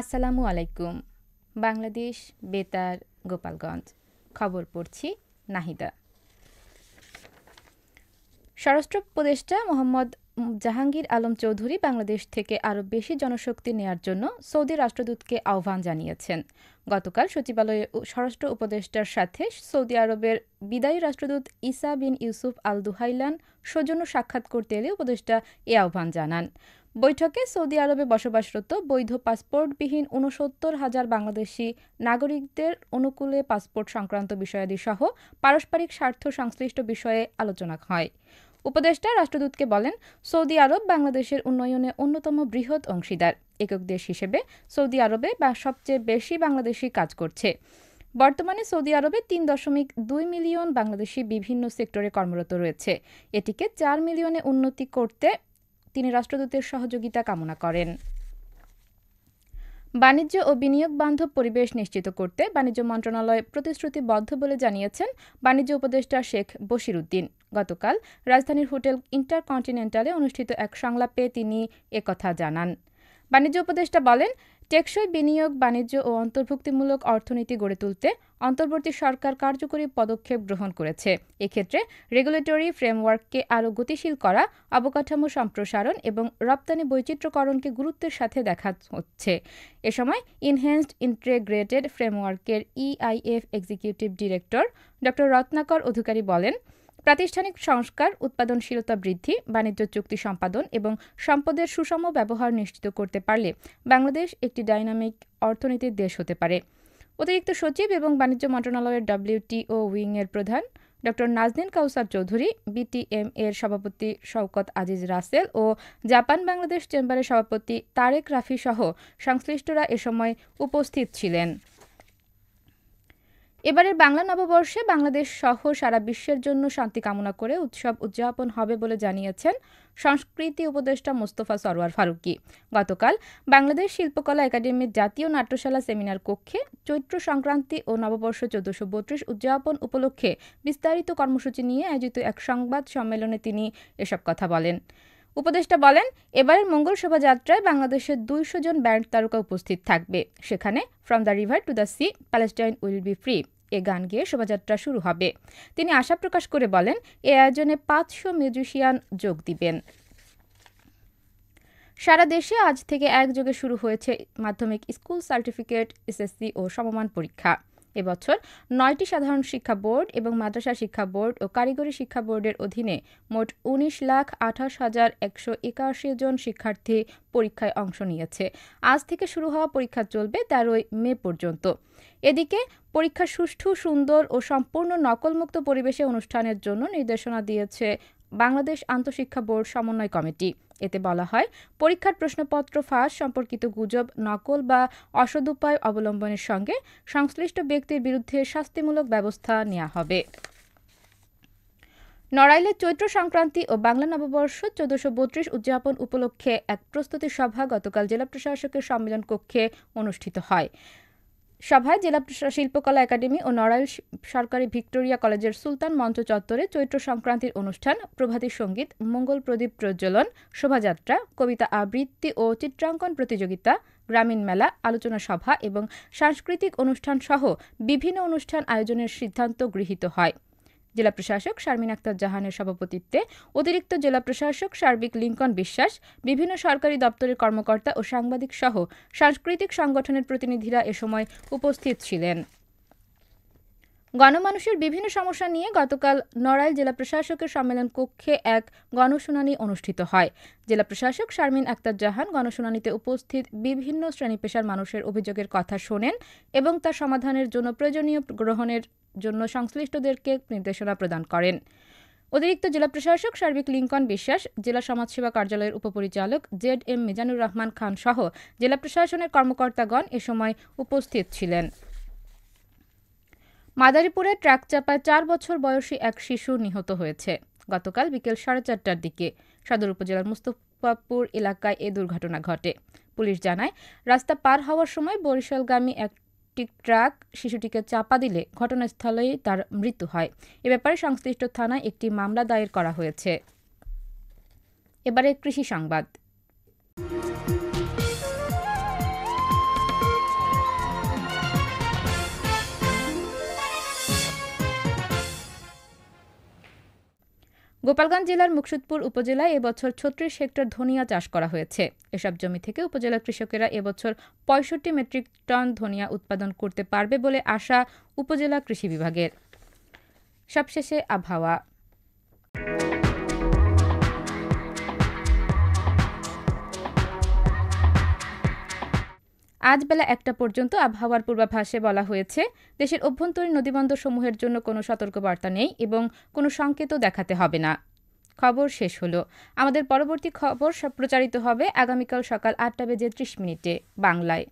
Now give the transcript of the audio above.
আসসালামু আলাইকুম। বাংলাদেশ বেতার গোপালগঞ্জ খবর পড়ছি নাহিদা। স্বরাষ্ট্র উপদেষ্টা মোহাম্মদ জাহাঙ্গীর আলম চৌধুরী বাংলাদেশ থেকে আরও বেশি জনশক্তি নেয়ার জন্য সৌদি রাষ্ট্রদূতকে আহ্বান জানিয়েছেন। গতকাল সচিবালয়ে স্বরাষ্ট্র উপদেষ্টার সাথে সৌদি আরবের বিদায়ী রাষ্ট্রদূত ঈসা বিন ইউসুফ আল দুহাইলান সৌজন্য সাক্ষাৎ করতে এলে উপদেষ্টা এ আহ্বান জানান। বৈঠকে সৌদি আরবে বসবাসরত বৈধ পাসপোর্টবিহীন ৬৯,০০০ বাংলাদেশি নাগরিকদের অনুকূলে পাসপোর্ট সংক্রান্ত বিষয়াদি সহ পারস্পরিক স্বার্থ সংশ্লিষ্ট বিষয়ে আলোচনা হয়। উপদেষ্টা রাষ্ট্রদূতকে বলেন, সৌদি আরব বাংলাদেশের উন্নয়নে অন্যতম বৃহৎ অংশীদার। একক দেশ হিসেবে সৌদি আরবে সবচেয়ে বেশি বাংলাদেশি কাজ করছে। বর্তমানে সৌদি আরবে ৩.২ মিলিয়ন বাংলাদেশি বিভিন্ন সেক্টরে কর্মরত রয়েছে। এটিকে ৪ মিলিয়নে উন্নতি করতে তিনি রাষ্ট্রদূতের সহযোগিতা কামনা করেন। বাণিজ্য ও বিনিয়োগ বান্ধব পরিবেশ নিশ্চিত করতে বাণিজ্য মন্ত্রণালয় প্রতিশ্রুতিবদ্ধ বলে জানিয়েছেন বাণিজ্য উপদেষ্টা শেখ বশির উদ্দিন। গতকাল রাজধানীর হোটেল ইন্টারকন্টিনেন্টালে অনুষ্ঠিত এক সংলাপে তিনি একথা জানান। বাণিজ্য উপদেষ্টা বলেন, টেকসই বিনিয়োগ, বাণিজ্য ও অন্তর্ভুক্তিমূলক অর্থনীতি গড়ে তুলতে অন্তর্বর্তী সরকার কার্যকরী পদক্ষেপ গ্রহণ করেছে। এক্ষেত্রে রেগুলেটরি ফ্রেমওয়ার্ককে আরও গতিশীল করা, অবকাঠামো সম্প্রসারণ এবং রপ্তানি বৈচিত্র্যকরণকে গুরুত্বের সাথে দেখা হচ্ছে। এ সময় ইনহ্যান্সড ইন্টিগ্রেটেড ফ্রেমওয়ার্কের EIF executive director Dr. Ratnakar অধিকারী বলেন, প্রাতিষ্ঠানিক সংস্কার, উৎপাদনশীলতা বৃদ্ধি, বাণিজ্য চুক্তি সম্পাদন এবং সম্পদের সুষম ব্যবহার নিশ্চিত করতে পারলে বাংলাদেশ একটি ডাইনামিক অর্থনীতির দেশ হতে পারে। অতিরিক্ত সচিব এবং বাণিজ্য মন্ত্রণালয়ের WTO উইংয়ের প্রধান ড. নাজনীন কাউসার চৌধুরী, BTM এর সভাপতি শওকত আজিজ রাসেল ও জাপান বাংলাদেশ চেম্বারের সভাপতি তারেক রাফি সহ সংশ্লিষ্টরা এ সময় উপস্থিত ছিলেন। এবারের বাংলা নববর্ষে বাংলাদেশ সহ সারা বিশ্বের জন্য শান্তি কামনা করে উৎসব উদযাপন হবে বলে জানিয়েছেন সংস্কৃতি উপদেষ্টা মোস্তফা সরওয়ার ফারুকী। গতকাল বাংলাদেশ শিল্পকলা একাডেমির জাতীয় নাট্যশালা সেমিনার কক্ষে চৈত্র সংক্রান্তি ও নববর্ষ ১৪৩২ উদযাপন উপলক্ষে বিস্তারিত কর্মসূচি নিয়ে আয়োজিত এক সংবাদ সম্মেলনে তিনি এসব কথা বলেন। উপদেষ্টা বলেন, এবারের মঙ্গল শোভাযাত্রায় বাংলাদেশের ২০০ জন ব্যান্ড তারকা উপস্থিত থাকবে। সেখানে from the river to the sea, Palestine will be free এ গান গেয়ে শোভাযাত্রা শুরু হবে। তিনি আশা প্রকাশ করে বলেন, এ আয়োজনে ৫০০ মিউজিশিয়ান যোগ দিবেন। সারা দেশে আজ থেকে একযোগে শুরু হয়েছে মাধ্যমিক স্কুল সার্টিফিকেট, SSC ও সমমান পরীক্ষা। এবছর ৯টি সাধারণ শিক্ষা বোর্ড এবং মাদ্রাসা শিক্ষা বোর্ড ও কারিগরি শিক্ষা বোর্ডের অধীনে মোট ১৯,২৮,১৮১ জন শিক্ষার্থী পরীক্ষায় অংশ নিয়েছে। আজ থেকে শুরু হওয়া পরীক্ষা চলবে ১৩ মে পর্যন্ত। এদিকে পরীক্ষা সুষ্ঠু, সুন্দর ও সম্পূর্ণ নকলমুক্ত পরিবেশে অনুষ্ঠানের জন্য নির্দেশনা দিয়েছে বাংলাদেশ আন্তঃশিক্ষা বোর্ড সমন্বয় কমিটি। এতে বলা হয়, পরীক্ষার প্রশ্নপত্র ফাঁস সম্পর্কিত গুজব, নকল বা অসদুপায় অবলম্বনের সঙ্গে সংশ্লিষ্ট ব্যক্তির বিরুদ্ধে শাস্তিমূলক ব্যবস্থা নেওয়া হবে। নড়াইলে চৈত্র সংক্রান্তি ও বাংলা নববর্ষ ১৪৩২ উদযাপন উপলক্ষে এক প্রস্তুতি সভা গতকাল জেলা প্রশাসকের সম্মেলন কক্ষে অনুষ্ঠিত হয়। সভায় জেলা শিল্পকলা একাডেমি ও নড়াইল সরকারি ভিক্টোরিয়া কলেজের সুলতান মঞ্চ চত্বরে চৈত্র সংক্রান্তির অনুষ্ঠান, প্রভাতী সঙ্গীত, মঙ্গল প্রদীপ প্রজ্বলন, শোভাযাত্রা, কবিতা আবৃত্তি ও চিত্রাঙ্কন প্রতিযোগিতা, গ্রামীণ মেলা, আলোচনা সভা এবং সাংস্কৃতিক অনুষ্ঠান সহ বিভিন্ন অনুষ্ঠান আয়োজনের সিদ্ধান্ত গৃহীত হয়। জেলা প্রশাসক শারমিন আক্তার জাহানের সভাপতিত্বে অতিরিক্ত জেলা প্রশাসক সার্বিক লিঙ্কন বিশ্বাস, বিভিন্ন সরকারি দপ্তরের কর্মকর্তা ও সাংবাদিক সহ সাংস্কৃতিক সংগঠনের প্রতিনিধিরা এ সময় উপস্থিত ছিলেন। গণমানুষের বিভিন্ন সমস্যা নিয়ে গতকাল নড়াইল জেলা প্রশাসকের সম্মেলন কক্ষে এক গণশুনানি অনুষ্ঠিত হয়। জেলা প্রশাসক শারমিন আক্তার জাহান গণশুনানিতে উপস্থিত বিভিন্ন শ্রেণী-পেশার মানুষের অভিযোগের কথা শোনেন এবং তার সমাধানের জন্য প্রয়োজনীয় গ্রহণের জন্য সংশ্লিষ্টদেরকে নির্দেশনা প্রদান করেন। অতিরিক্ত জেলা প্রশাসক সার্বিক লিঙ্কন বিশ্বাস, জেলা সমাজসেবা কার্যালয়ের উপপরিচালক ZM মিজানুর রহমান খান সহ জেলা প্রশাসনের কর্মকর্তাগণ এ সময় উপস্থিত ছিলেন। মাদারীপুরে ট্রাক চাপায় ৪ বছর বয়সী এক শিশু নিহত হয়েছে। গতকাল বিকেল 4:30টার দিকে সদর উপজেলার মুস্তফাপুর এলাকায় এ দুর্ঘটনা ঘটে। পুলিশ জানায়, রাস্তা পার হওয়ার সময় বরিশালগামী একটি ট্রাক শিশুটিকে চাপা দিলে ঘটনাস্থলেই তার মৃত্যু হয়। এ ব্যাপারে সংশ্লিষ্ট থানায় একটি মামলা দায়ের করা হয়েছে। এবারে কৃষি সংবাদ। গোপালগঞ্জ জেলার মুকসুদপুর উপজেলায় এবছর ৩৬ হেক্টর ধনিয়া চাষ করা হয়েছে। এসব জমি থেকে উপজেলার কৃষকেরা এবছর ৬৫ মেট্রিক টন ধনিয়া উৎপাদন করতে পারবে বলে আশা উপজেলা কৃষি বিভাগের। সবশেষে আবহাওয়া। আজ বেলা ১টা পর্যন্ত আবহাওয়ার পূর্বাভাসে বলা হয়েছে, দেশের অভ্যন্তরীণ নদীবন্দরসমূহের জন্য কোনো সতর্কবার্তা নেই এবং কোনো সংকেতও দেখাতে হবে না। খবর শেষ হলো। আমাদের পরবর্তী খবর প্রচারিত হবে আগামীকাল সকাল ৮টা বেজে ৩০ মিনিটে বাংলায়।